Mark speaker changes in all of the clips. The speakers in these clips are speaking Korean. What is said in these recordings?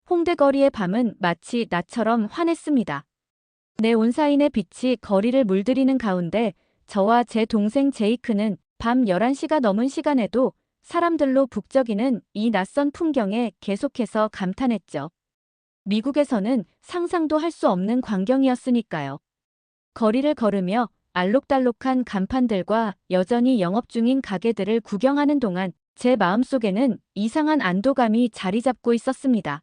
Speaker 1: 홍대 거리의 밤은 마치 나처럼 환했습니다. 네온사인의 빛이 거리를 물들이는 가운데 저와 제 동생 제이크는 밤 11시가 넘은 시간에도 사람들로 북적이는 이 낯선 풍경에 계속해서 감탄했죠. 미국에서는 상상도 할 수 없는 광경이었으니까요. 거리를 걸으며 알록달록한 간판들과 여전히 영업 중인 가게들을 구경하는 동안 제 마음속에는 이상한 안도감이 자리 잡고 있었습니다.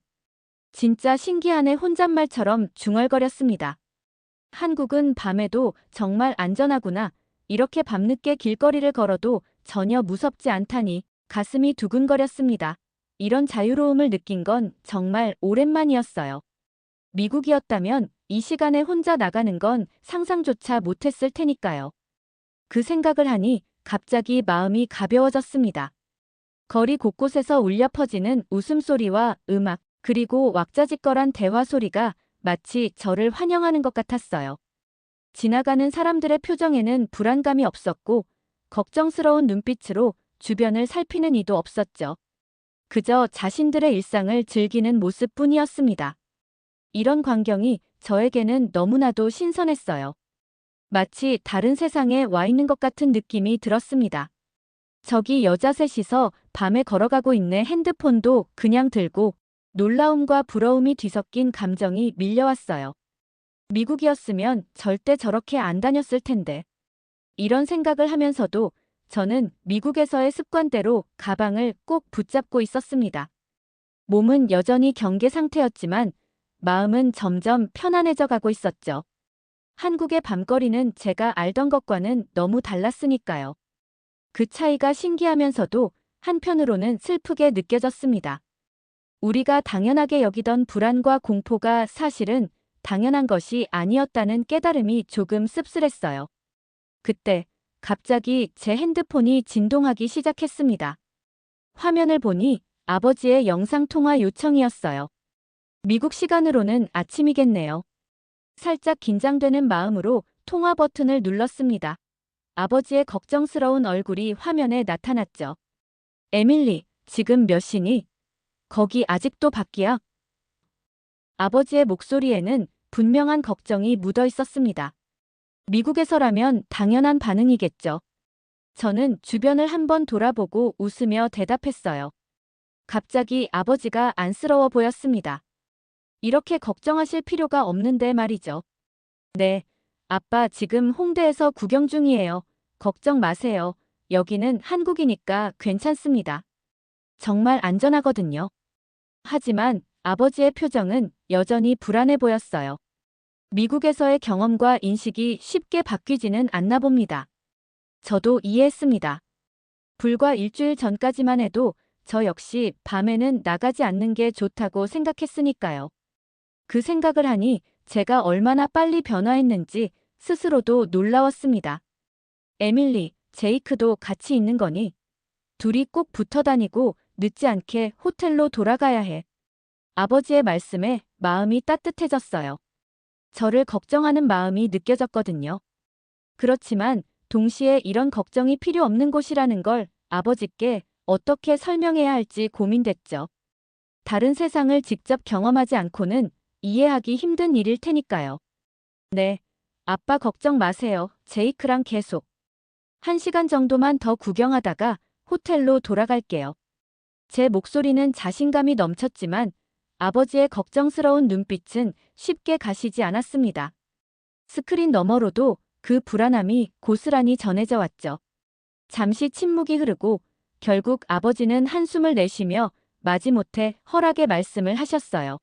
Speaker 1: 진짜 신기한의 혼잣말처럼 중얼거렸습니다. 한국은 밤에도 정말 안전하구나. 이렇게 밤늦게 길거리를 걸어도 전혀 무섭지 않다니 가슴이 두근거렸습니다. 이런 자유로움을 느낀 건 정말 오랜만이었어요. 미국이었다면 이 시간에 혼자 나가는 건 상상조차 못했을 테니까요. 그 생각을 하니 갑자기 마음이 가벼워졌습니다. 거리 곳곳에서 울려 퍼지는 웃음소리와 음악, 그리고 왁자지껄한 대화 소리가 마치 저를 환영하는 것 같았어요. 지나가는 사람들의 표정에는 불안감이 없었고 걱정스러운 눈빛으로 주변을 살피는 이도 없었죠. 그저 자신들의 일상을 즐기는 모습뿐이었습니다. 이런 광경이 저에게는 너무나도 신선했어요. 마치 다른 세상에 와 있는 것 같은 느낌이 들었습니다. 저기 여자 셋이서 밤에 걸어가고 있네. 핸드폰도 그냥 들고 놀라움과 부러움이 뒤섞인 감정이 밀려왔어요. 미국이었으면 절대 저렇게 안 다녔을 텐데. 이런 생각을 하면서도 저는 미국에서의 습관대로 가방을 꼭 붙잡고 있었습니다. 몸은 여전히 경계 상태였지만 마음은 점점 편안해져 가고 있었죠. 한국의 밤거리는 제가 알던 것과는 너무 달랐으니까요. 그 차이가 신기하면서도 한편으로는 슬프게 느껴졌습니다. 우리가 당연하게 여기던 불안과 공포가 사실은 당연한 것이 아니었다는 깨달음이 조금 씁쓸했어요. 그때 갑자기 제 핸드폰이 진동하기 시작했습니다. 화면을 보니 아버지의 영상통화 요청이었어요. 미국 시간으로는 아침이겠네요. 살짝 긴장되는 마음으로 통화 버튼을 눌렀습니다. 아버지의 걱정스러운 얼굴이 화면에 나타났죠. 에밀리, 지금 몇 시니? 거기 아직도 밖이야? 아버지의 목소리에는 분명한 걱정이 묻어 있었습니다. 미국에서라면 당연한 반응이겠죠. 저는 주변을 한번 돌아보고 웃으며 대답했어요. 갑자기 아버지가 안쓰러워 보였습니다. 이렇게 걱정하실 필요가 없는데 말이죠. 네, 아빠 지금 홍대에서 구경 중이에요. 걱정 마세요. 여기는 한국이니까 괜찮습니다. 정말 안전하거든요. 하지만 아버지의 표정은 여전히 불안해 보였어요. 미국에서의 경험과 인식이 쉽게 바뀌지는 않나 봅니다. 저도 이해했습니다. 불과 일주일 전까지만 해도 저 역시 밤에는 나가지 않는 게 좋다고 생각했으니까요. 그 생각을 하니 제가 얼마나 빨리 변화했는지 스스로도 놀라웠습니다. 에밀리, 제이크도 같이 있는 거니? 둘이 꼭 붙어 다니고 늦지 않게 호텔로 돌아가야 해. 아버지의 말씀에 마음이 따뜻해졌어요. 저를 걱정하는 마음이 느껴졌거든요. 그렇지만 동시에 이런 걱정이 필요 없는 곳이라는 걸 아버지께 어떻게 설명해야 할지 고민됐죠. 다른 세상을 직접 경험하지 않고는 이해하기 힘든 일일 테니까요. 네, 아빠 걱정 마세요. 제이크랑 계속 1시간 정도만 더 구경하다가 호텔로 돌아갈게요. 제 목소리는 자신감이 넘쳤지만 아버지의 걱정스러운 눈빛은 쉽게 가시지 않았습니다. 스크린 너머로도 그 불안함이 고스란히 전해져 왔죠. 잠시 침묵이 흐르고 결국 아버지는 한숨을 내쉬며 마지못해 허락의 말씀을 하셨어요.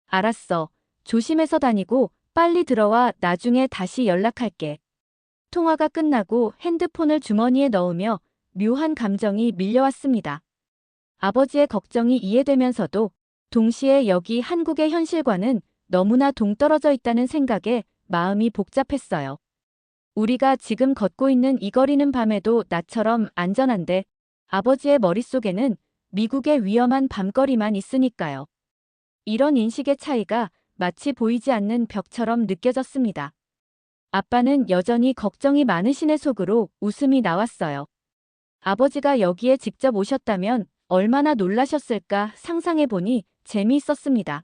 Speaker 1: 알았어. 조심해서 다니고 빨리 들어와. 나중에 다시 연락할게. 통화가 끝나고 핸드폰을 주머니에 넣으며 묘한 감정이 밀려왔습니다. 아버지의 걱정이 이해되면서도 동시에 여기 한국의 현실과는 너무나 동떨어져 있다는 생각에 마음이 복잡했어요. 우리가 지금 걷고 있는 이 거리는 밤에도 나처럼 안전한데 아버지의 머릿속에는 미국의 위험한 밤거리만 있으니까요. 이런 인식의 차이가 마치 보이지 않는 벽처럼 느껴졌습니다. 아빠는 여전히 걱정이 많으시네. 속으로 웃음이 나왔어요. 아버지가 여기에 직접 오셨다면 얼마나 놀라셨을까 상상해보니 재미있었습니다.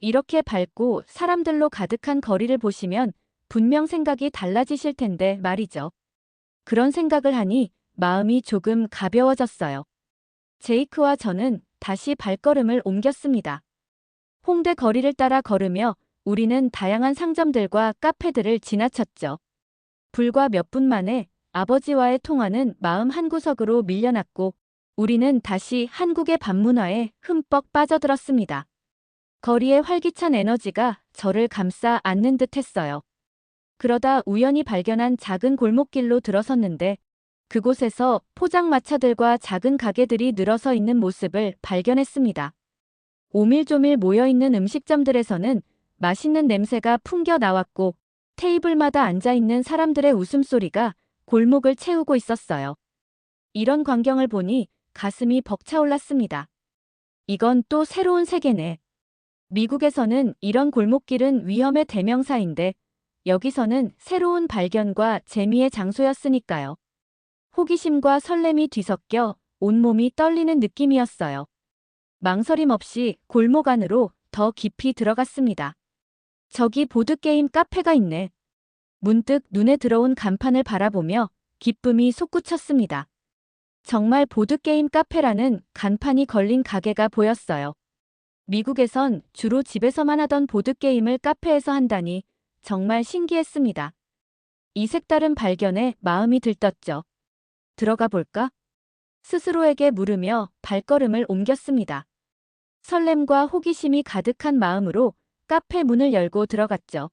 Speaker 1: 이렇게 밝고 사람들로 가득한 거리를 보시면 분명 생각이 달라지실 텐데 말이죠. 그런 생각을 하니 마음이 조금 가벼워졌어요. 제이크와 저는 다시 발걸음을 옮겼습니다. 홍대 거리를 따라 걸으며 우리는 다양한 상점들과 카페들을 지나쳤죠. 불과 몇 분 만에 아버지와의 통화는 마음 한구석으로 밀려났고 우리는 다시 한국의 밤문화에 흠뻑 빠져들었습니다. 거리의 활기찬 에너지가 저를 감싸 안는 듯 했어요. 그러다 우연히 발견한 작은 골목길로 들어섰는데 그곳에서 포장마차들과 작은 가게들이 늘어서 있는 모습을 발견했습니다. 오밀조밀 모여있는 음식점들에서는 맛있는 냄새가 풍겨 나왔고 테이블마다 앉아있는 사람들의 웃음소리가 골목을 채우고 있었어요. 이런 광경을 보니 가슴이 벅차올랐습니다. 이건 또 새로운 세계네. 미국에서는 이런 골목길은 위험의 대명사인데 여기서는 새로운 발견과 재미의 장소였으니까요. 호기심과 설렘이 뒤섞여 온몸이 떨리는 느낌이었어요. 망설임 없이 골목 안으로 더 깊이 들어갔습니다. 저기 보드게임 카페가 있네. 문득 눈에 들어온 간판을 바라보며 기쁨이 솟구쳤습니다. 정말 보드게임 카페라는 간판이 걸린 가게가 보였어요. 미국에선 주로 집에서만 하던 보드게임을 카페에서 한다니 정말 신기했습니다. 이 색다른 발견에 마음이 들떴죠. 들어가 볼까? 스스로에게 물으며 발걸음을 옮겼습니다. 설렘과 호기심이 가득한 마음으로 카페 문을 열고 들어갔죠.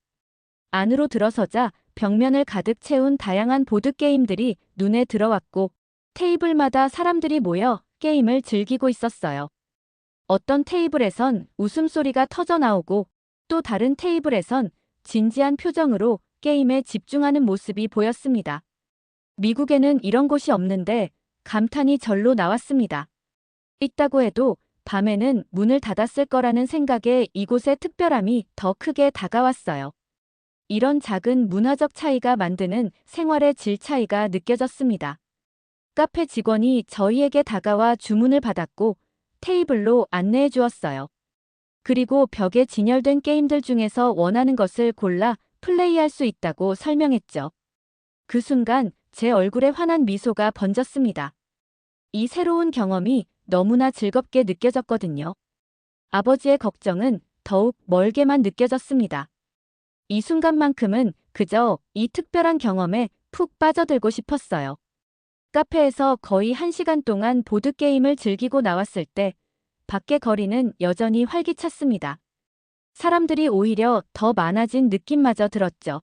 Speaker 1: 안으로 들어서자 벽면을 가득 채운 다양한 보드게임들이 눈에 들어왔고 테이블마다 사람들이 모여 게임을 즐기고 있었어요. 어떤 테이블에선 웃음소리가 터져 나오고 또 다른 테이블에선 진지한 표정으로 게임에 집중하는 모습이 보였습니다. 미국에는 이런 곳이 없는데 감탄이 절로 나왔습니다. 있다고 해도 밤에는 문을 닫았을 거라는 생각에 이곳의 특별함이 더 크게 다가왔어요. 이런 작은 문화적 차이가 만드는 생활의 질 차이가 느껴졌습니다. 카페 직원이 저희에게 다가와 주문을 받았고 테이블로 안내해 주었어요. 그리고 벽에 진열된 게임들 중에서 원하는 것을 골라 플레이할 수 있다고 설명했죠. 그 순간 제 얼굴에 환한 미소가 번졌습니다. 이 새로운 경험이 너무나 즐겁게 느껴졌거든요. 아버지의 걱정은 더욱 멀게만 느껴졌습니다. 이 순간만큼은 그저 이 특별한 경험에 푹 빠져들고 싶었어요. 카페에서 거의 1시간 동안 보드게임을 즐기고 나왔을 때 밖의 거리는 여전히 활기찼습니다. 사람들이 오히려 더 많아진 느낌마저 들었죠.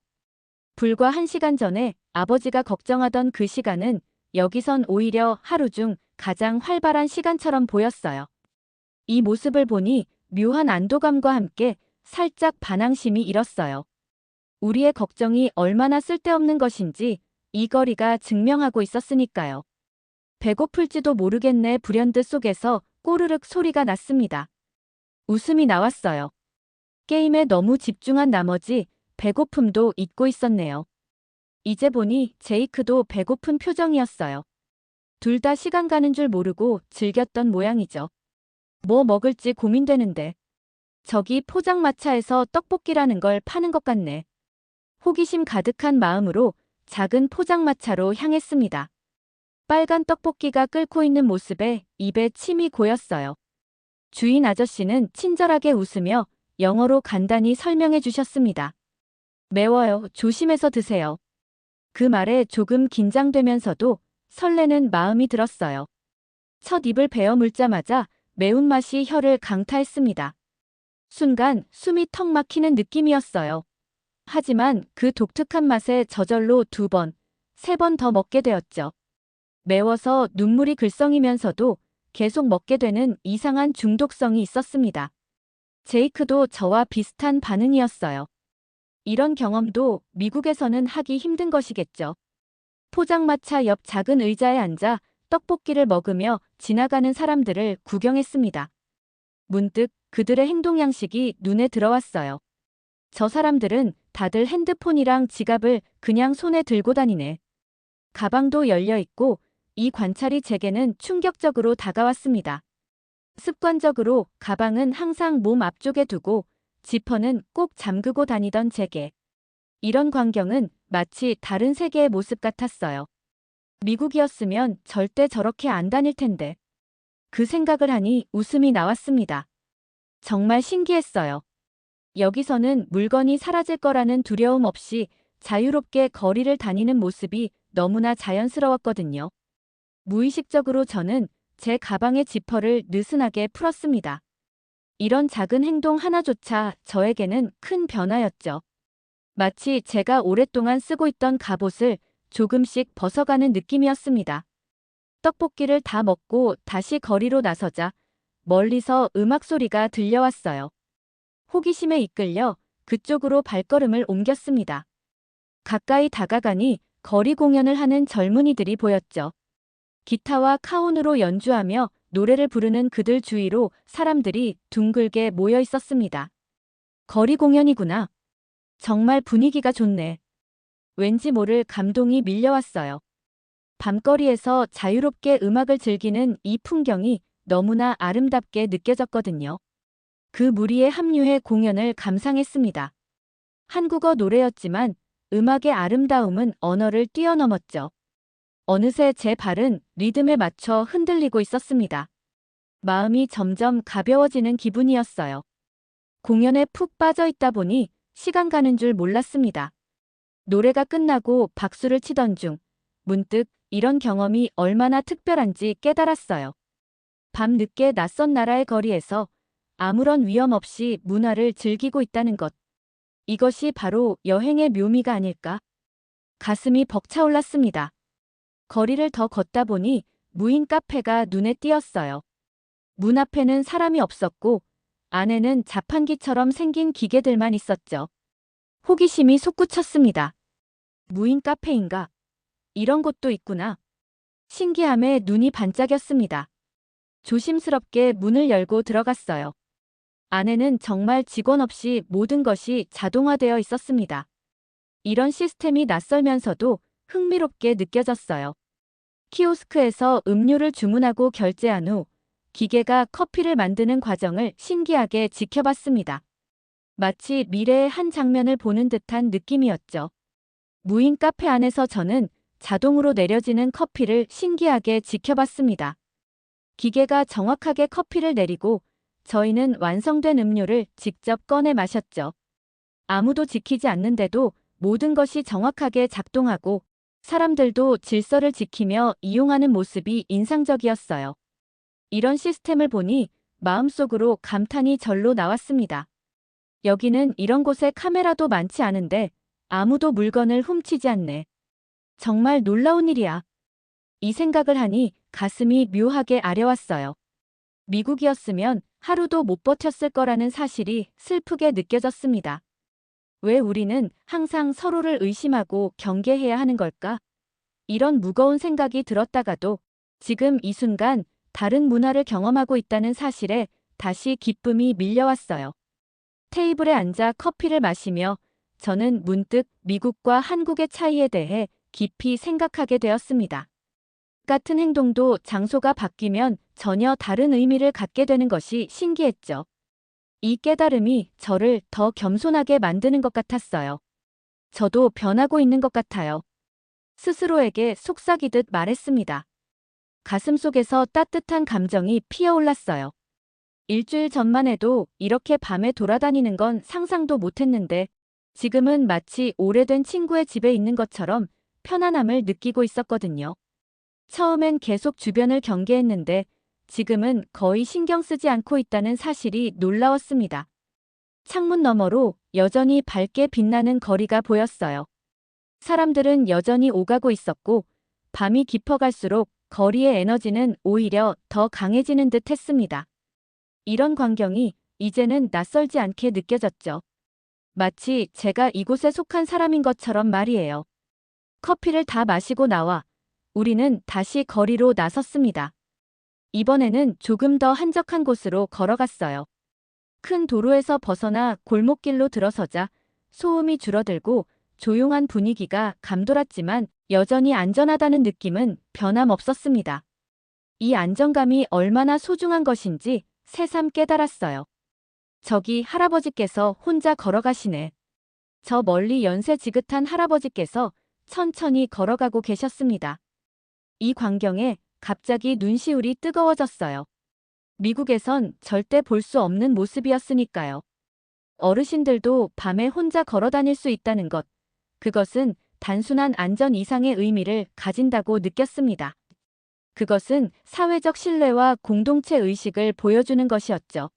Speaker 1: 불과 1시간 전에 아버지가 걱정하던 그 시간은 여기선 오히려 하루 중 가장 활발한 시간처럼 보였어요. 이 모습을 보니 묘한 안도감과 함께 살짝 반항심이 일었어요. 우리의 걱정이 얼마나 쓸데없는 것인지 이 거리가 증명하고 있었으니까요. 배고플지도 모르겠네 불현듯 속에서 꼬르륵 소리가 났습니다. 웃음이 나왔어요. 게임에 너무 집중한 나머지 배고픔도 잊고 있었네요. 이제 보니 제이크도 배고픈 표정이었어요. 둘 다 시간 가는 줄 모르고 즐겼던 모양이죠. 뭐 먹을지 고민되는데. 저기 포장마차에서 떡볶이라는 걸 파는 것 같네. 호기심 가득한 마음으로 작은 포장마차로 향했습니다. 빨간 떡볶이가 끓고 있는 모습에 입에 침이 고였어요. 주인 아저씨는 친절하게 웃으며 영어로 간단히 설명해 주셨습니다. 매워요. 조심해서 드세요. 그 말에 조금 긴장되면서도 설레는 마음이 들었어요. 첫 입을 베어 물자마자 매운맛이 혀를 강타했습니다. 순간 숨이 턱 막히는 느낌이었어요. 하지만 그 독특한 맛에 저절로 2번, 3번 더 먹게 되었죠. 매워서 눈물이 글썽이면서도 계속 먹게 되는 이상한 중독성이 있었습니다. 제이크도 저와 비슷한 반응이었어요. 이런 경험도 미국에서는 하기 힘든 것이겠죠. 포장마차 옆 작은 의자에 앉아 떡볶이를 먹으며 지나가는 사람들을 구경했습니다. 문득 그들의 행동 양식이 눈에 들어왔어요. 저 사람들은 다들 핸드폰이랑 지갑을 그냥 손에 들고 다니네. 가방도 열려 있고 이 관찰이 제게는 충격적으로 다가왔습니다. 습관적으로 가방은 항상 몸 앞쪽에 두고 지퍼는 꼭 잠그고 다니던 제게. 이런 광경은 마치 다른 세계의 모습 같았어요. 미국이었으면 절대 저렇게 안 다닐 텐데. 그 생각을 하니 웃음이 나왔습니다. 정말 신기했어요. 여기서는 물건이 사라질 거라는 두려움 없이 자유롭게 거리를 다니는 모습이 너무나 자연스러웠거든요. 무의식적으로 저는 제 가방의 지퍼를 느슨하게 풀었습니다. 이런 작은 행동 하나조차 저에게는 큰 변화였죠. 마치 제가 오랫동안 쓰고 있던 갑옷을 조금씩 벗어가는 느낌이었습니다. 떡볶이를 다 먹고 다시 거리로 나서자 멀리서 음악 소리가 들려왔어요. 호기심에 이끌려 그쪽으로 발걸음을 옮겼습니다. 가까이 다가가니 거리 공연을 하는 젊은이들이 보였죠. 기타와 카혼으로 연주하며 노래를 부르는 그들 주위로 사람들이 둥글게 모여 있었습니다. 거리 공연이구나. 정말 분위기가 좋네. 왠지 모를 감동이 밀려왔어요. 밤거리에서 자유롭게 음악을 즐기는 이 풍경이 너무나 아름답게 느껴졌거든요. 그 무리에 합류해 공연을 감상했습니다. 한국어 노래였지만 음악의 아름다움은 언어를 뛰어넘었죠. 어느새 제 발은 리듬에 맞춰 흔들리고 있었습니다. 마음이 점점 가벼워지는 기분이었어요. 공연에 푹 빠져 있다 보니 시간 가는 줄 몰랐습니다. 노래가 끝나고 박수를 치던 중 문득 이런 경험이 얼마나 특별한지 깨달았어요. 밤늦게 낯선 나라의 거리에서 아무런 위험 없이 문화를 즐기고 있다는 것. 이것이 바로 여행의 묘미가 아닐까? 가슴이 벅차올랐습니다. 거리를 더 걷다 보니 무인 카페가 눈에 띄었어요. 문 앞에는 사람이 없었고 안에는 자판기처럼 생긴 기계들만 있었죠. 호기심이 솟구쳤습니다. 무인 카페인가? 이런 곳도 있구나. 신기함에 눈이 반짝였습니다. 조심스럽게 문을 열고 들어갔어요. 안에는 정말 직원 없이 모든 것이 자동화되어 있었습니다. 이런 시스템이 낯설면서도 흥미롭게 느껴졌어요. 키오스크에서 음료를 주문하고 결제한 후 기계가 커피를 만드는 과정을 신기하게 지켜봤습니다. 마치 미래의 한 장면을 보는 듯한 느낌이었죠. 무인 카페 안에서 저는 자동으로 내려지는 커피를 신기하게 지켜봤습니다. 기계가 정확하게 커피를 내리고 저희는 완성된 음료를 직접 꺼내 마셨죠. 아무도 지키지 않는데도 모든 것이 정확하게 작동하고 사람들도 질서를 지키며 이용하는 모습이 인상적이었어요. 이런 시스템을 보니 마음속으로 감탄이 절로 나왔습니다. 여기는 이런 곳에 카메라도 많지 않은데 아무도 물건을 훔치지 않네. 정말 놀라운 일이야. 이 생각을 하니 가슴이 묘하게 아려왔어요. 미국이었으면 하루도 못 버텼을 거라는 사실이 슬프게 느껴졌습니다. 왜 우리는 항상 서로를 의심하고 경계해야 하는 걸까? 이런 무거운 생각이 들었다가도 지금 이 순간 다른 문화를 경험하고 있다는 사실에 다시 기쁨이 밀려왔어요. 테이블에 앉아 커피를 마시며 저는 문득 미국과 한국의 차이에 대해 깊이 생각하게 되었습니다. 같은 행동도 장소가 바뀌면 전혀 다른 의미를 갖게 되는 것이 신기했죠. 이 깨달음이 저를 더 겸손하게 만드는 것 같았어요. 저도 변하고 있는 것 같아요. 스스로에게 속삭이듯 말했습니다. 가슴속에서 따뜻한 감정이 피어올랐어요. 일주일 전만 해도 이렇게 밤에 돌아다니는 건 상상도 못했는데 지금은 마치 오래된 친구의 집에 있는 것처럼 편안함을 느끼고 있었거든요. 처음엔 계속 주변을 경계했는데 지금은 거의 신경 쓰지 않고 있다는 사실이 놀라웠습니다. 창문 너머로 여전히 밝게 빛나는 거리가 보였어요. 사람들은 여전히 오가고 있었고 밤이 깊어갈수록 거리의 에너지는 오히려 더 강해지는 듯 했습니다. 이런 광경이 이제는 낯설지 않게 느껴졌죠. 마치 제가 이곳에 속한 사람인 것처럼 말이에요. 커피를 다 마시고 나와 우리는 다시 거리로 나섰습니다. 이번에는 조금 더 한적한 곳으로 걸어갔어요. 큰 도로에서 벗어나 골목길로 들어서자 소음이 줄어들고 조용한 분위기가 감돌았지만 여전히 안전하다는 느낌은 변함없었습니다. 이 안정감이 얼마나 소중한 것인지 새삼 깨달았어요. 저기 할아버지께서 혼자 걸어가시네. 저 멀리 연세 지긋한 할아버지께서 천천히 걸어가고 계셨습니다. 이 광경에 갑자기 눈시울이 뜨거워졌어요. 미국에선 절대 볼 수 없는 모습이었으니까요. 어르신들도 밤에 혼자 걸어 다닐 수 있다는 것, 그것은 단순한 안전 이상의 의미를 가진다고 느꼈습니다. 그것은 사회적 신뢰와 공동체 의식을 보여주는 것이었죠.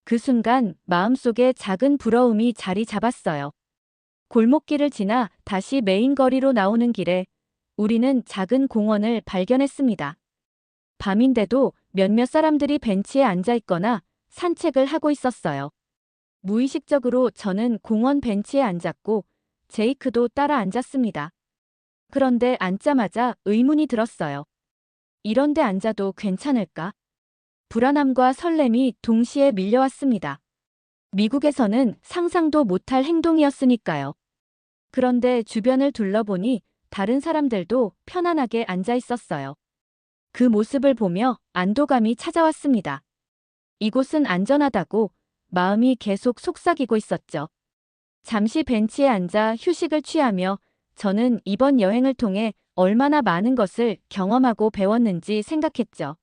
Speaker 1: 그 순간 마음속에 작은 부러움이 자리 잡았어요. 골목길을 지나 다시 메인 거리로 나오는 길에 우리는 작은 공원을 발견했습니다. 밤인데도 몇몇 사람들이 벤치에 앉아 있거나 산책을 하고 있었어요. 무의식적으로 저는 공원 벤치에 앉았고 제이크도 따라 앉았습니다. 그런데 앉자마자 의문이 들었어요. 이런 데 앉아도 괜찮을까? 불안함과 설렘이 동시에 밀려왔습니다. 미국에서는 상상도 못할 행동이었으니까요. 그런데 주변을 둘러보니 다른 사람들도 편안하게 앉아 있었어요. 그 모습을 보며 안도감이 찾아왔습니다. 이곳은 안전하다고 마음이 계속 속삭이고 있었죠. 잠시 벤치에 앉아 휴식을 취하며 저는 이번 여행을 통해 얼마나 많은 것을 경험하고 배웠는지 생각했죠.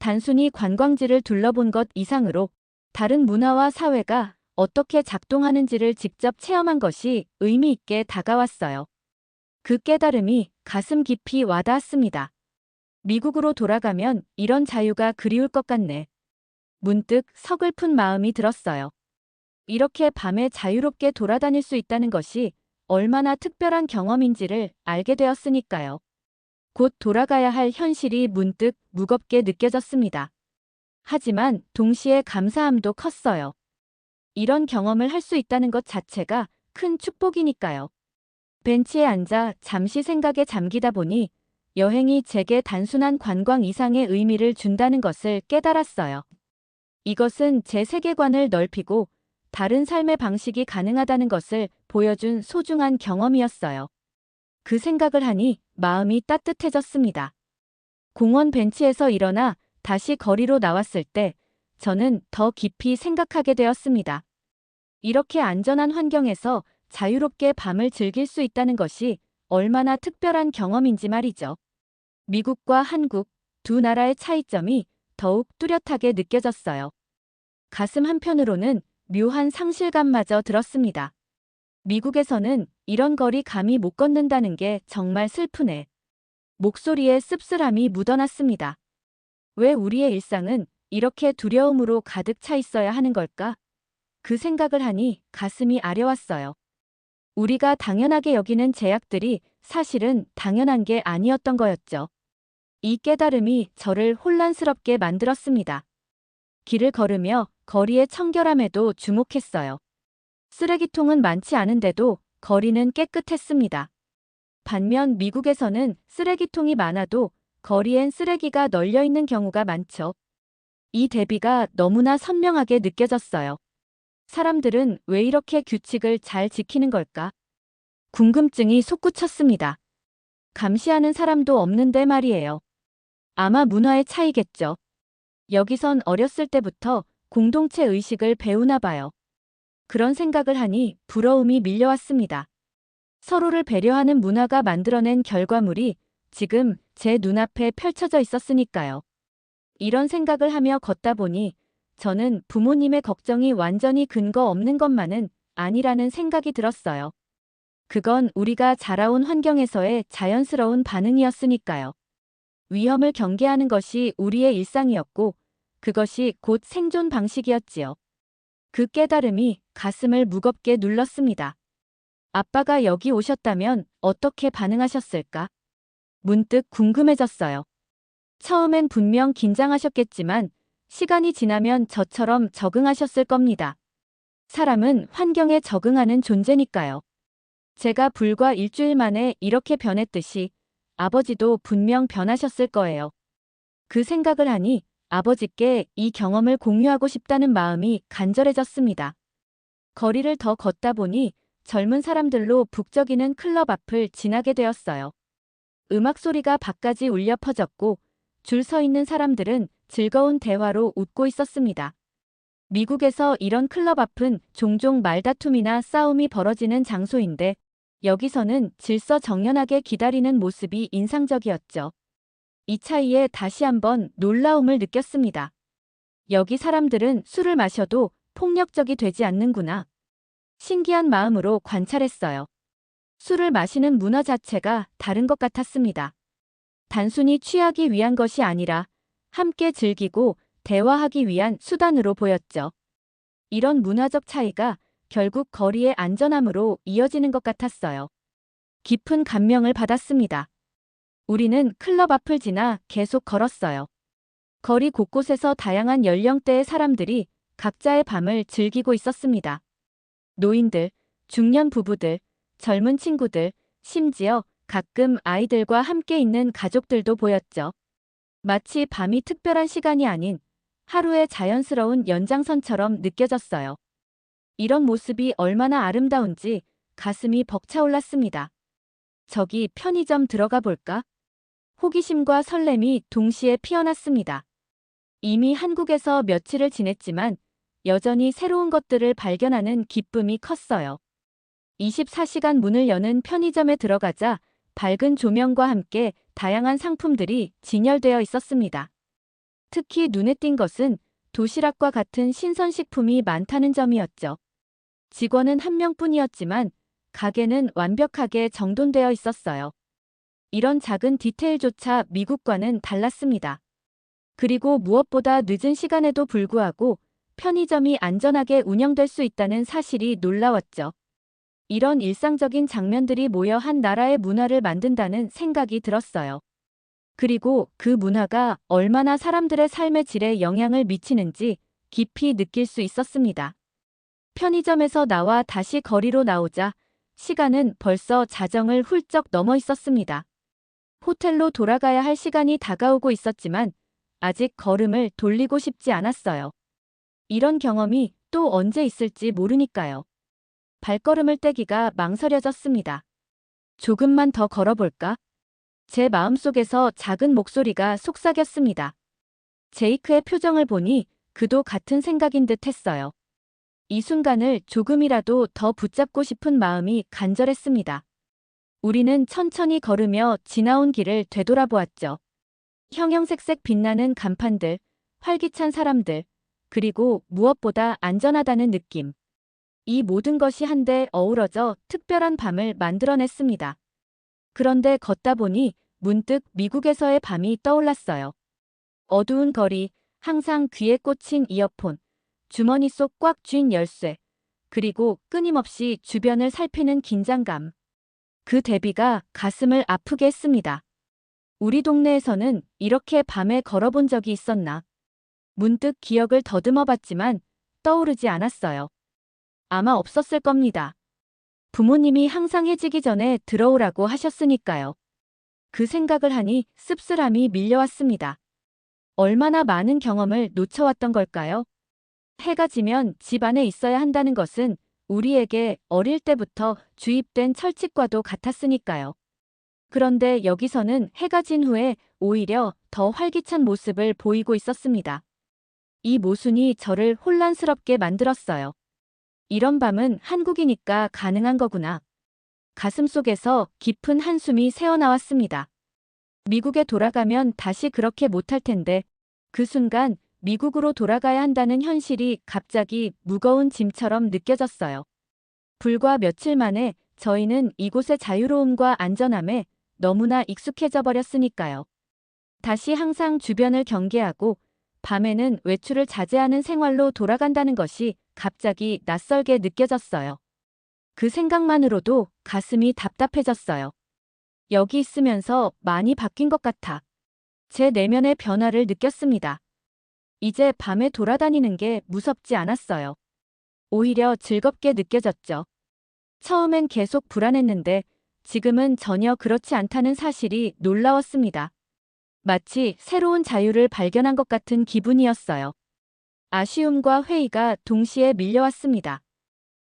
Speaker 1: 단순히 관광지를 둘러본 것 이상으로 다른 문화와 사회가 어떻게 작동하는지를 직접 체험한 것이 의미 있게 다가왔어요. 그 깨달음이 가슴 깊이 와닿았습니다. 미국으로 돌아가면 이런 자유가 그리울 것 같네. 문득 서글픈 마음이 들었어요. 이렇게 밤에 자유롭게 돌아다닐 수 있다는 것이 얼마나 특별한 경험인지를 알게 되었으니까요. 곧 돌아가야 할 현실이 문득 무겁게 느껴졌습니다. 하지만 동시에 감사함도 컸어요. 이런 경험을 할 수 있다는 것 자체가 큰 축복이니까요. 벤치에 앉아 잠시 생각에 잠기다 보니 여행이 제게 단순한 관광 이상의 의미를 준다는 것을 깨달았어요. 이것은 제 세계관을 넓히고 다른 삶의 방식이 가능하다는 것을 보여준 소중한 경험이었어요. 그 생각을 하니 마음이 따뜻해졌습니다. 공원 벤치에서 일어나 다시 거리로 나왔을 때 저는 더 깊이 생각하게 되었습니다. 이렇게 안전한 환경에서 자유롭게 밤을 즐길 수 있다는 것이 얼마나 특별한 경험인지 말이죠. 미국과 한국 두 나라의 차이점이 더욱 뚜렷하게 느껴졌어요. 가슴 한편으로는 묘한 상실감마저 들었습니다. 미국에서는 이런 거리 감히 못 걷는다는 게 정말 슬프네. 목소리에 씁쓸함이 묻어났습니다. 왜 우리의 일상은 이렇게 두려움으로 가득 차 있어야 하는 걸까? 그 생각을 하니 가슴이 아려왔어요. 우리가 당연하게 여기는 제약들이 사실은 당연한 게 아니었던 거였죠. 이 깨달음이 저를 혼란스럽게 만들었습니다. 길을 걸으며 거리의 청결함에도 주목했어요. 쓰레기통은 많지 않은데도 거리는 깨끗했습니다. 반면 미국에서는 쓰레기통이 많아도 거리엔 쓰레기가 널려 있는 경우가 많죠. 이 대비가 너무나 선명하게 느껴졌어요. 사람들은 왜 이렇게 규칙을 잘 지키는 걸까? 궁금증이 솟구쳤습니다. 감시하는 사람도 없는데 말이에요. 아마 문화의 차이겠죠. 여기선 어렸을 때부터 공동체 의식을 배우나 봐요. 그런 생각을 하니 부러움이 밀려왔습니다. 서로를 배려하는 문화가 만들어낸 결과물이 지금 제 눈앞에 펼쳐져 있었으니까요. 이런 생각을 하며 걷다 보니 저는 부모님의 걱정이 완전히 근거 없는 것만은 아니라는 생각이 들었어요. 그건 우리가 자라온 환경에서의 자연스러운 반응이었으니까요. 위험을 경계하는 것이 우리의 일상이었고 그것이 곧 생존 방식이었지요. 그 깨달음이 가슴을 무겁게 눌렀습니다. 아빠가 여기 오셨다면 어떻게 반응하셨을까? 문득 궁금해졌어요. 처음엔 분명 긴장하셨겠지만 시간이 지나면 저처럼 적응하셨을 겁니다. 사람은 환경에 적응하는 존재니까요. 제가 불과 일주일 만에 이렇게 변했듯이 아버지도 분명 변하셨을 거예요. 그 생각을 하니 아버지께 이 경험을 공유하고 싶다는 마음이 간절해졌습니다. 거리를 더 걷다 보니 젊은 사람들로 북적이는 클럽 앞을 지나게 되었어요. 음악 소리가 밖까지 울려 퍼졌고 줄 서 있는 사람들은 즐거운 대화로 웃고 있었습니다. 미국에서 이런 클럽 앞은 종종 말다툼이나 싸움이 벌어지는 장소인데 여기서는 질서정연하게 기다리는 모습이 인상적이었죠. 이 차이에 다시 한번 놀라움을 느꼈습니다. 여기 사람들은 술을 마셔도 폭력적이 되지 않는구나. 신기한 마음으로 관찰했어요. 술을 마시는 문화 자체가 다른 것 같았습니다. 단순히 취하기 위한 것이 아니라 함께 즐기고 대화하기 위한 수단으로 보였죠. 이런 문화적 차이가 결국 거리의 안전함으로 이어지는 것 같았어요. 깊은 감명을 받았습니다. 우리는 클럽 앞을 지나 계속 걸었어요. 거리 곳곳에서 다양한 연령대의 사람들이 각자의 밤을 즐기고 있었습니다. 노인들, 중년 부부들, 젊은 친구들, 심지어 가끔 아이들과 함께 있는 가족들도 보였죠. 마치 밤이 특별한 시간이 아닌 하루의 자연스러운 연장선처럼 느껴졌어요. 이런 모습이 얼마나 아름다운지 가슴이 벅차올랐습니다. 저기 편의점 들어가 볼까? 호기심과 설렘이 동시에 피어났습니다. 이미 한국에서 며칠을 지냈지만 여전히 새로운 것들을 발견하는 기쁨이 컸어요. 24시간 문을 여는 편의점에 들어가자 밝은 조명과 함께 다양한 상품들이 진열되어 있었습니다. 특히 눈에 띈 것은 도시락과 같은 신선식품이 많다는 점이었죠. 직원은 한 명뿐이었지만 가게는 완벽하게 정돈되어 있었어요. 이런 작은 디테일조차 미국과는 달랐습니다. 그리고 무엇보다 늦은 시간에도 불구하고 편의점이 안전하게 운영될 수 있다는 사실이 놀라웠죠. 이런 일상적인 장면들이 모여 한 나라의 문화를 만든다는 생각이 들었어요. 그리고 그 문화가 얼마나 사람들의 삶의 질에 영향을 미치는지 깊이 느낄 수 있었습니다. 편의점에서 나와 다시 거리로 나오자 시간은 벌써 자정을 훌쩍 넘어 있었습니다. 호텔로 돌아가야 할 시간이 다가오고 있었지만 아직 걸음을 돌리고 싶지 않았어요. 이런 경험이 또 언제 있을지 모르니까요. 발걸음을 떼기가 망설여졌습니다. 조금만 더 걸어볼까? 제 마음속에서 작은 목소리가 속삭였습니다. 제이크의 표정을 보니 그도 같은 생각인 듯 했어요. 이 순간을 조금이라도 더 붙잡고 싶은 마음이 간절했습니다. 우리는 천천히 걸으며 지나온 길을 되돌아보았죠. 형형색색 빛나는 간판들, 활기찬 사람들, 그리고 무엇보다 안전하다는 느낌. 이 모든 것이 한데 어우러져 특별한 밤을 만들어냈습니다. 그런데 걷다 보니 문득 미국에서의 밤이 떠올랐어요. 어두운 거리, 항상 귀에 꽂힌 이어폰, 주머니 속 꽉 쥔 열쇠, 그리고 끊임없이 주변을 살피는 긴장감. 그 대비가 가슴을 아프게 했습니다. 우리 동네에서는 이렇게 밤에 걸어본 적이 있었나? 문득 기억을 더듬어 봤지만 떠오르지 않았어요. 아마 없었을 겁니다. 부모님이 항상 해지기 전에 들어오라고 하셨으니까요. 그 생각을 하니 씁쓸함이 밀려왔습니다. 얼마나 많은 경험을 놓쳐왔던 걸까요? 해가 지면 집 안에 있어야 한다는 것은 우리에게 어릴 때부터 주입된 철칙과도 같았으니까요. 그런데 여기서는 해가 진 후에 오히려 더 활기찬 모습을 보이고 있었습니다. 이 모순이 저를 혼란스럽게 만들었어요. 이런 밤은 한국이니까 가능한 거구나. 가슴속에서 깊은 한숨이 새어나왔습니다. 미국에 돌아가면 다시 그렇게 못할 텐데 그 순간 미국으로 돌아가야 한다는 현실이 갑자기 무거운 짐처럼 느껴졌어요. 불과 며칠 만에 저희는 이곳의 자유로움과 안전함에 너무나 익숙해져 버렸으니까요. 다시 항상 주변을 경계하고 밤에는 외출을 자제하는 생활로 돌아간다는 것이 갑자기 낯설게 느껴졌어요. 그 생각만으로도 가슴이 답답해졌어요. 여기 있으면서 많이 바뀐 것 같아. 제 내면의 변화를 느꼈습니다. 이제 밤에 돌아다니는 게 무섭지 않았어요. 오히려 즐겁게 느껴졌죠. 처음엔 계속 불안했는데 지금은 전혀 그렇지 않다는 사실이 놀라웠습니다. 마치 새로운 자유를 발견한 것 같은 기분이었어요. 아쉬움과 회의가 동시에 밀려왔습니다.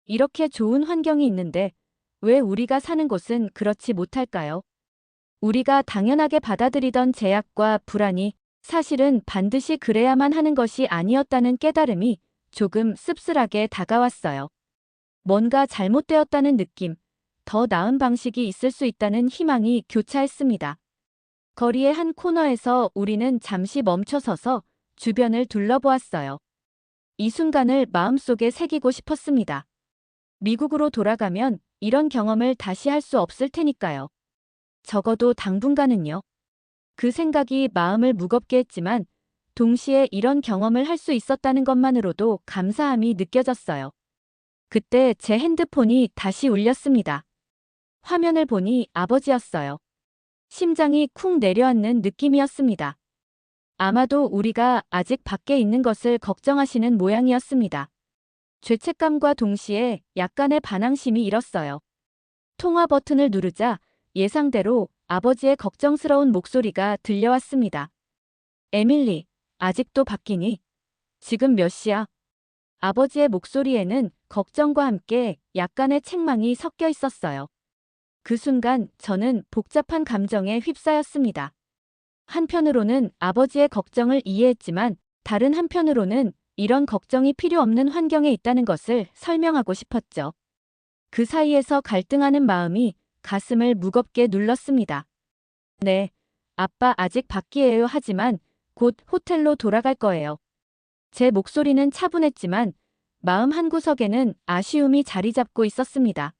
Speaker 1: 이렇게 좋은 환경이 있는데 왜 우리가 사는 곳은 그렇지 못할까요? 우리가 당연하게 받아들이던 제약과 불안이 사실은 반드시 그래야만 하는 것이 아니었다는 깨달음이 조금 씁쓸하게 다가왔어요. 뭔가 잘못되었다는 느낌, 더 나은 방식이 있을 수 있다는 희망이 교차했습니다. 거리의 한 코너에서 우리는 잠시 멈춰서서 주변을 둘러보았어요. 이 순간을 마음속에 새기고 싶었습니다. 미국으로 돌아가면 이런 경험을 다시 할 수 없을 테니까요. 적어도 당분간은요. 그 생각이 마음을 무겁게 했지만 동시에 이런 경험을 할 수 있었다는 것만으로도 감사함이 느껴졌어요. 그때 제 핸드폰이 다시 울렸습니다. 화면을 보니 아버지였어요. 심장이 쿵 내려앉는 느낌이었습니다. 아마도 우리가 아직 밖에 있는 것을 걱정하시는 모양이었습니다. 죄책감과 동시에 약간의 반항심이 일었어요. 통화 버튼을 누르자 예상대로 아버지의 걱정스러운 목소리가 들려왔습니다. 에밀리, 아직도 바뀌니? 지금 몇 시야? 아버지의 목소리에는 걱정과 함께 약간의 책망이 섞여 있었어요. 그 순간 저는 복잡한 감정에 휩싸였습니다. 한편으로는 아버지의 걱정을 이해했지만 다른 한편으로는 이런 걱정이 필요 없는 환경에 있다는 것을 설명하고 싶었죠. 그 사이에서 갈등하는 마음이 가슴을 무겁게 눌렀습니다. 네, 아빠 아직 밖이에요 하지만 곧 호텔로 돌아갈 거예요. 제 목소리는 차분했지만 마음 한구석에는 아쉬움이 자리 잡고 있었습니다.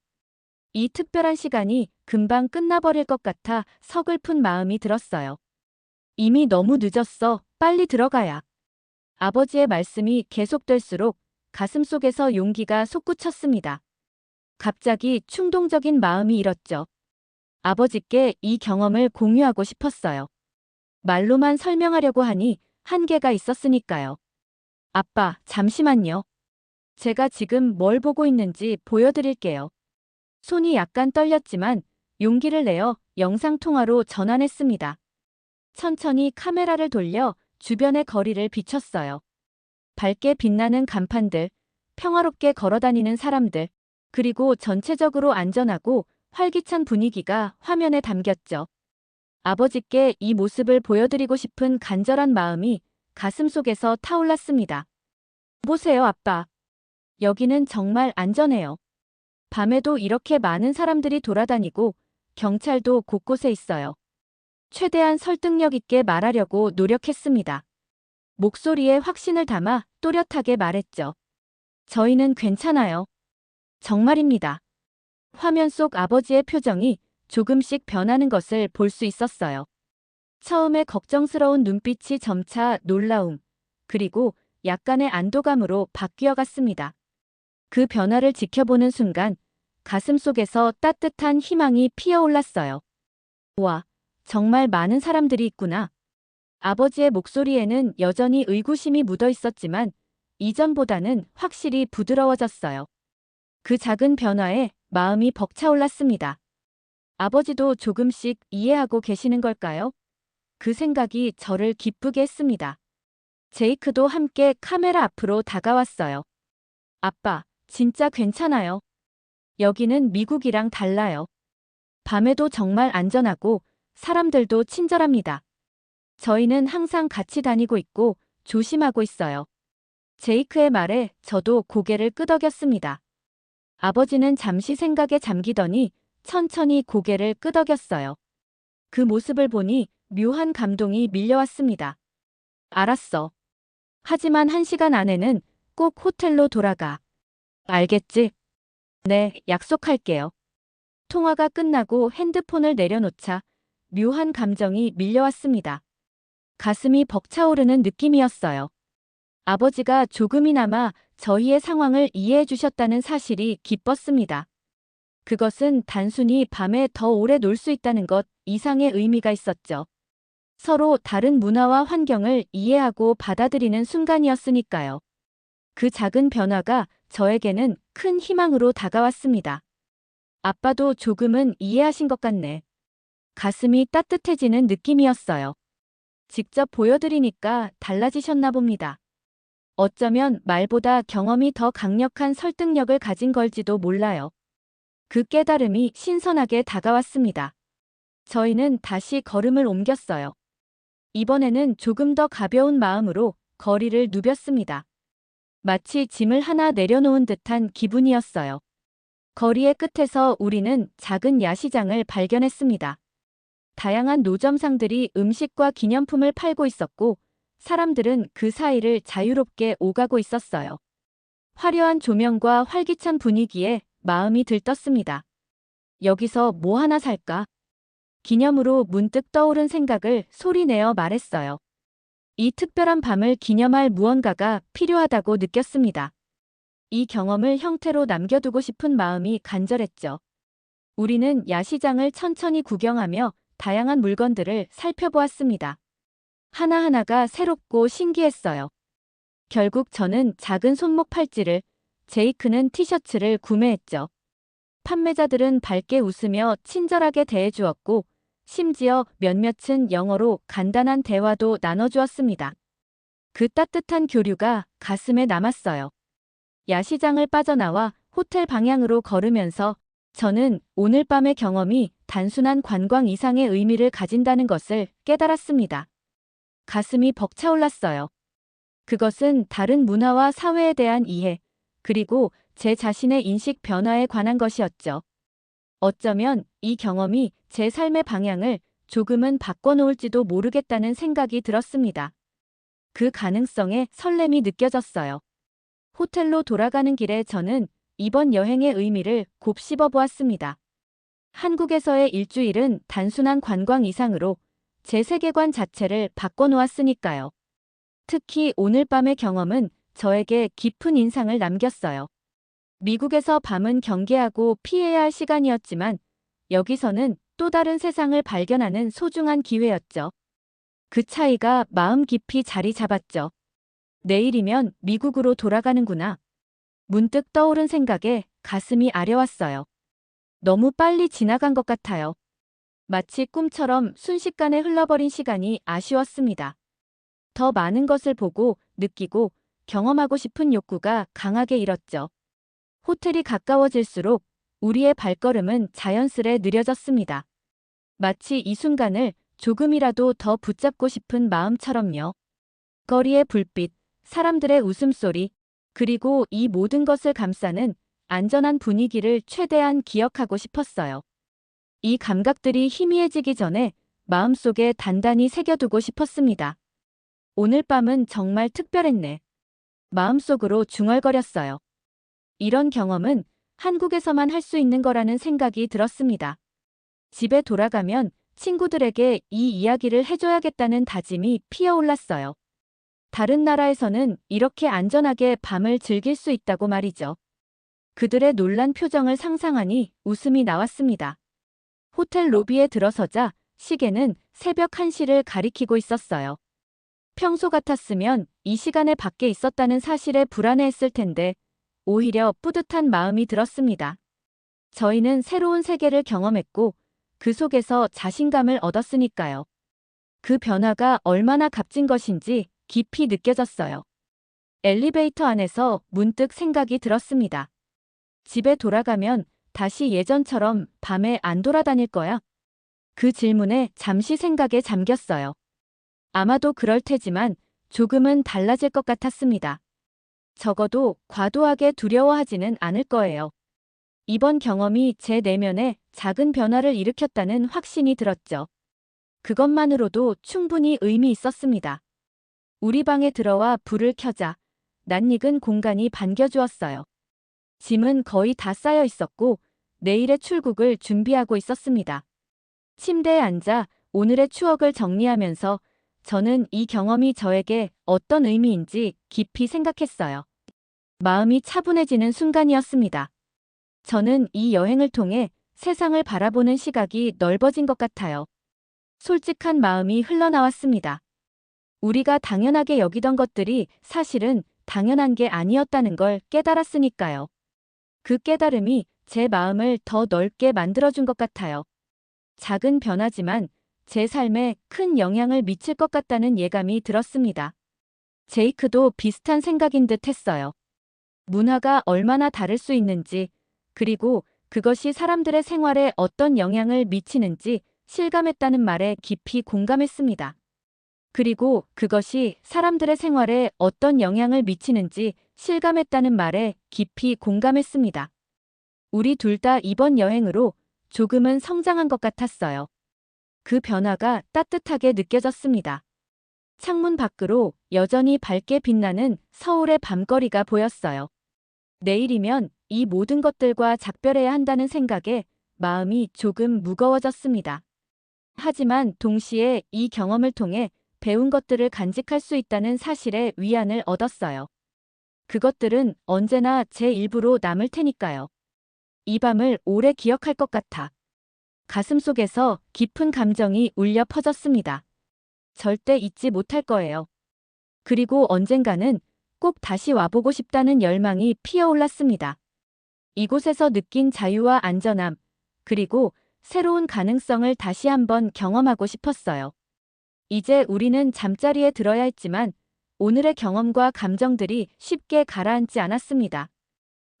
Speaker 1: 이 특별한 시간이 금방 끝나버릴 것 같아 서글픈 마음이 들었어요. 이미 너무 늦었어. 빨리 들어가야. 아버지의 말씀이 계속될수록 가슴속에서 용기가 솟구쳤습니다. 갑자기 충동적인 마음이 일었죠. 아버지께 이 경험을 공유하고 싶었어요. 말로만 설명하려고 하니 한계가 있었으니까요. 아빠, 잠시만요. 제가 지금 뭘 보고 있는지 보여드릴게요. 손이 약간 떨렸지만 용기를 내어 영상통화로 전환했습니다. 천천히 카메라를 돌려 주변의 거리를 비췄어요. 밝게 빛나는 간판들, 평화롭게 걸어다니는 사람들, 그리고 전체적으로 안전하고 활기찬 분위기가 화면에 담겼죠. 아버지께 이 모습을 보여드리고 싶은 간절한 마음이 가슴속에서 타올랐습니다. 보세요, 아빠. 여기는 정말 안전해요. 밤에도 이렇게 많은 사람들이 돌아다니고 경찰도 곳곳에 있어요. 최대한 설득력 있게 말하려고 노력했습니다. 목소리에 확신을 담아 또렷하게 말했죠. 저희는 괜찮아요. 정말입니다. 화면 속 아버지의 표정이 조금씩 변하는 것을 볼 수 있었어요. 처음에 걱정스러운 눈빛이 점차 놀라움, 그리고 약간의 안도감으로 바뀌어 갔습니다. 그 변화를 지켜보는 순간 가슴 속에서 따뜻한 희망이 피어올랐어요. 와, 정말 많은 사람들이 있구나. 아버지의 목소리에는 여전히 의구심이 묻어 있었지만 이전보다는 확실히 부드러워졌어요. 그 작은 변화에 마음이 벅차올랐습니다. 아버지도 조금씩 이해하고 계시는 걸까요? 그 생각이 저를 기쁘게 했습니다. 제이크도 함께 카메라 앞으로 다가왔어요. 아빠, 진짜 괜찮아요. 여기는 미국이랑 달라요. 밤에도 정말 안전하고 사람들도 친절합니다. 저희는 항상 같이 다니고 있고 조심하고 있어요. 제이크의 말에 저도 고개를 끄덕였습니다. 아버지는 잠시 생각에 잠기더니 천천히 고개를 끄덕였어요. 그 모습을 보니 묘한 감동이 밀려왔습니다. 알았어. 하지만 1시간 안에는 꼭 호텔로 돌아가. 알겠지? 네, 약속할게요. 통화가 끝나고 핸드폰을 내려놓자 묘한 감정이 밀려왔습니다. 가슴이 벅차오르는 느낌이었어요. 아버지가 조금이나마 저희의 상황을 이해해 주셨다는 사실이 기뻤습니다. 그것은 단순히 밤에 더 오래 놀 수 있다는 것 이상의 의미가 있었죠. 서로 다른 문화와 환경을 이해하고 받아들이는 순간이었으니까요. 그 작은 변화가 저에게는 큰 희망으로 다가왔습니다. 아빠도 조금은 이해하신 것 같네. 가슴이 따뜻해지는 느낌이었어요. 직접 보여드리니까 달라지셨나 봅니다. 어쩌면 말보다 경험이 더 강력한 설득력을 가진 걸지도 몰라요. 그 깨달음이 신선하게 다가왔습니다. 저희는 다시 걸음을 옮겼어요. 이번에는 조금 더 가벼운 마음으로 거리를 누볐습니다. 마치 짐을 하나 내려놓은 듯한 기분이었어요. 거리의 끝에서 우리는 작은 야시장을 발견했습니다. 다양한 노점상들이 음식과 기념품을 팔고 있었고, 사람들은 그 사이를 자유롭게 오가고 있었어요. 화려한 조명과 활기찬 분위기에 마음이 들떴습니다. 여기서 뭐 하나 살까? 기념으로 문득 떠오른 생각을 소리내어 말했어요. 이 특별한 밤을 기념할 무언가가 필요하다고 느꼈습니다. 이 경험을 형태로 남겨두고 싶은 마음이 간절했죠. 우리는 야시장을 천천히 구경하며 다양한 물건들을 살펴보았습니다. 하나하나가 새롭고 신기했어요. 결국 저는 작은 손목 팔찌를, 제이크는 티셔츠를 구매했죠. 판매자들은 밝게 웃으며 친절하게 대해주었고, 심지어 몇몇은 영어로 간단한 대화도 나눠주었습니다. 그 따뜻한 교류가 가슴에 남았어요. 야시장을 빠져나와 호텔 방향으로 걸으면서 저는 오늘 밤의 경험이 단순한 관광 이상의 의미를 가진다는 것을 깨달았습니다. 가슴이 벅차올랐어요. 그것은 다른 문화와 사회에 대한 이해, 그리고 제 자신의 인식 변화에 관한 것이었죠. 어쩌면 이 경험이 제 삶의 방향을 조금은 바꿔놓을지도 모르겠다는 생각이 들었습니다. 그 가능성에 설렘이 느껴졌어요. 호텔로 돌아가는 길에 저는 이번 여행의 의미를 곱씹어 보았습니다. 한국에서의 일주일은 단순한 관광 이상으로 제 세계관 자체를 바꿔놓았으니까요. 특히 오늘 밤의 경험은 저에게 깊은 인상을 남겼어요. 미국에서 밤은 경계하고 피해야 할 시간이었지만 여기서는 또 다른 세상을 발견하는 소중한 기회였죠. 그 차이가 마음 깊이 자리 잡았죠. 내일이면 미국으로 돌아가는구나. 문득 떠오른 생각에 가슴이 아려왔어요. 너무 빨리 지나간 것 같아요. 마치 꿈처럼 순식간에 흘러버린 시간이 아쉬웠습니다. 더 많은 것을 보고, 느끼고, 경험하고 싶은 욕구가 강하게 일었죠. 호텔이 가까워질수록 우리의 발걸음은 자연스레 느려졌습니다. 마치 이 순간을 조금이라도 더 붙잡고 싶은 마음처럼요. 거리의 불빛, 사람들의 웃음소리, 그리고 이 모든 것을 감싸는 안전한 분위기를 최대한 기억하고 싶었어요. 이 감각들이 희미해지기 전에 마음속에 단단히 새겨두고 싶었습니다. 오늘 밤은 정말 특별했네. 마음속으로 중얼거렸어요. 이런 경험은 한국에서만 할 수 있는 거라는 생각이 들었습니다. 집에 돌아가면 친구들에게 이 이야기를 해줘야겠다는 다짐이 피어올랐어요. 다른 나라에서는 이렇게 안전하게 밤을 즐길 수 있다고 말이죠. 그들의 놀란 표정을 상상하니 웃음이 나왔습니다. 호텔 로비에 들어서자 시계는 새벽 1시를 가리키고 있었어요. 평소 같았으면 이 시간에 밖에 있었다는 사실에 불안해했을 텐데 오히려 뿌듯한 마음이 들었습니다. 저희는 새로운 세계를 경험했고 그 속에서 자신감을 얻었으니까요. 그 변화가 얼마나 값진 것인지 깊이 느껴졌어요. 엘리베이터 안에서 문득 생각이 들었습니다. 집에 돌아가면 다시 예전처럼 밤에 안 돌아다닐 거야? 그 질문에 잠시 생각에 잠겼어요. 아마도 그럴 테지만 조금은 달라질 것 같았습니다. 적어도 과도하게 두려워하지는 않을 거예요. 이번 경험이 제 내면에 작은 변화를 일으켰다는 확신이 들었죠. 그것만으로도 충분히 의미 있었습니다. 우리 방에 들어와 불을 켜자 낯익은 공간이 반겨주었어요. 짐은 거의 다 쌓여 있었고 내일의 출국을 준비하고 있었습니다. 침대에 앉아 오늘의 추억을 정리하면서 저는 이 경험이 저에게 어떤 의미인지 깊이 생각했어요. 마음이 차분해지는 순간이었습니다. 저는 이 여행을 통해 세상을 바라보는 시각이 넓어진 것 같아요. 솔직한 마음이 흘러나왔습니다. 우리가 당연하게 여기던 것들이 사실은 당연한 게 아니었다는 걸 깨달았으니까요. 그 깨달음이 제 마음을 더 넓게 만들어준 것 같아요. 작은 변화지만 제 삶에 큰 영향을 미칠 것 같다는 예감이 들었습니다. 제이크도 비슷한 생각인 듯 했어요. 문화가 얼마나 다를 수 있는지, 그리고 그것이 사람들의 생활에 어떤 영향을 미치는지 실감했다는 말에 깊이 공감했습니다. 그리고 그것이 사람들의 생활에 어떤 영향을 미치는지 실감했다는 말에 깊이 공감했습니다. 우리 둘 다 이번 여행으로 조금은 성장한 것 같았어요. 그 변화가 따뜻하게 느껴졌습니다. 창문 밖으로 여전히 밝게 빛나는 서울의 밤거리가 보였어요. 내일이면 이 모든 것들과 작별해야 한다는 생각에 마음이 조금 무거워졌습니다. 하지만 동시에 이 경험을 통해 배운 것들을 간직할 수 있다는 사실에 위안을 얻었어요. 그것들은 언제나 제 일부로 남을 테니까요. 이 밤을 오래 기억할 것 같아. 가슴속에서 깊은 감정이 울려 퍼졌습니다. 절대 잊지 못할 거예요. 그리고 언젠가는 꼭 다시 와보고 싶다는 열망이 피어올랐습니다. 이곳에서 느낀 자유와 안전함, 그리고 새로운 가능성을 다시 한번 경험하고 싶었어요. 이제 우리는 잠자리에 들어야 했지만 오늘의 경험과 감정들이 쉽게 가라앉지 않았습니다.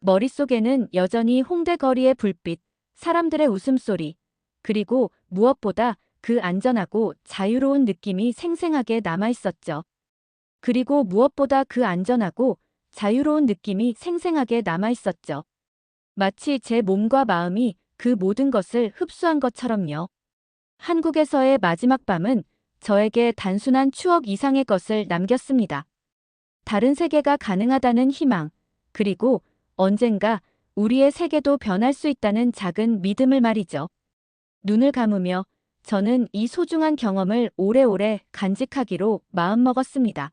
Speaker 1: 머릿속에는 여전히 홍대 거리의 불빛, 사람들의 웃음소리, 그리고 무엇보다 그 안전하고 자유로운 느낌이 생생하게 남아있었죠. 그리고 무엇보다 그 안전하고 자유로운 느낌이 생생하게 남아있었죠. 마치 제 몸과 마음이 그 모든 것을 흡수한 것처럼요. 한국에서의 마지막 밤은 저에게 단순한 추억 이상의 것을 남겼습니다. 다른 세계가 가능하다는 희망, 그리고 언젠가 우리의 세계도 변할 수 있다는 작은 믿음을 말이죠. 눈을 감으며 저는 이 소중한 경험을 오래오래 간직하기로 마음먹었습니다.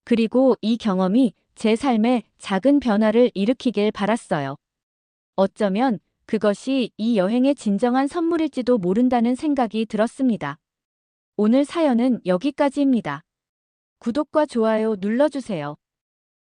Speaker 1: 그리고 이 경험이 제 삶에 작은 변화를 일으키길 바랐어요. 어쩌면 그것이 이 여행의 진정한 선물일지도 모른다는 생각이 들었습니다. 오늘 사연은 여기까지입니다. 구독과 좋아요 눌러주세요.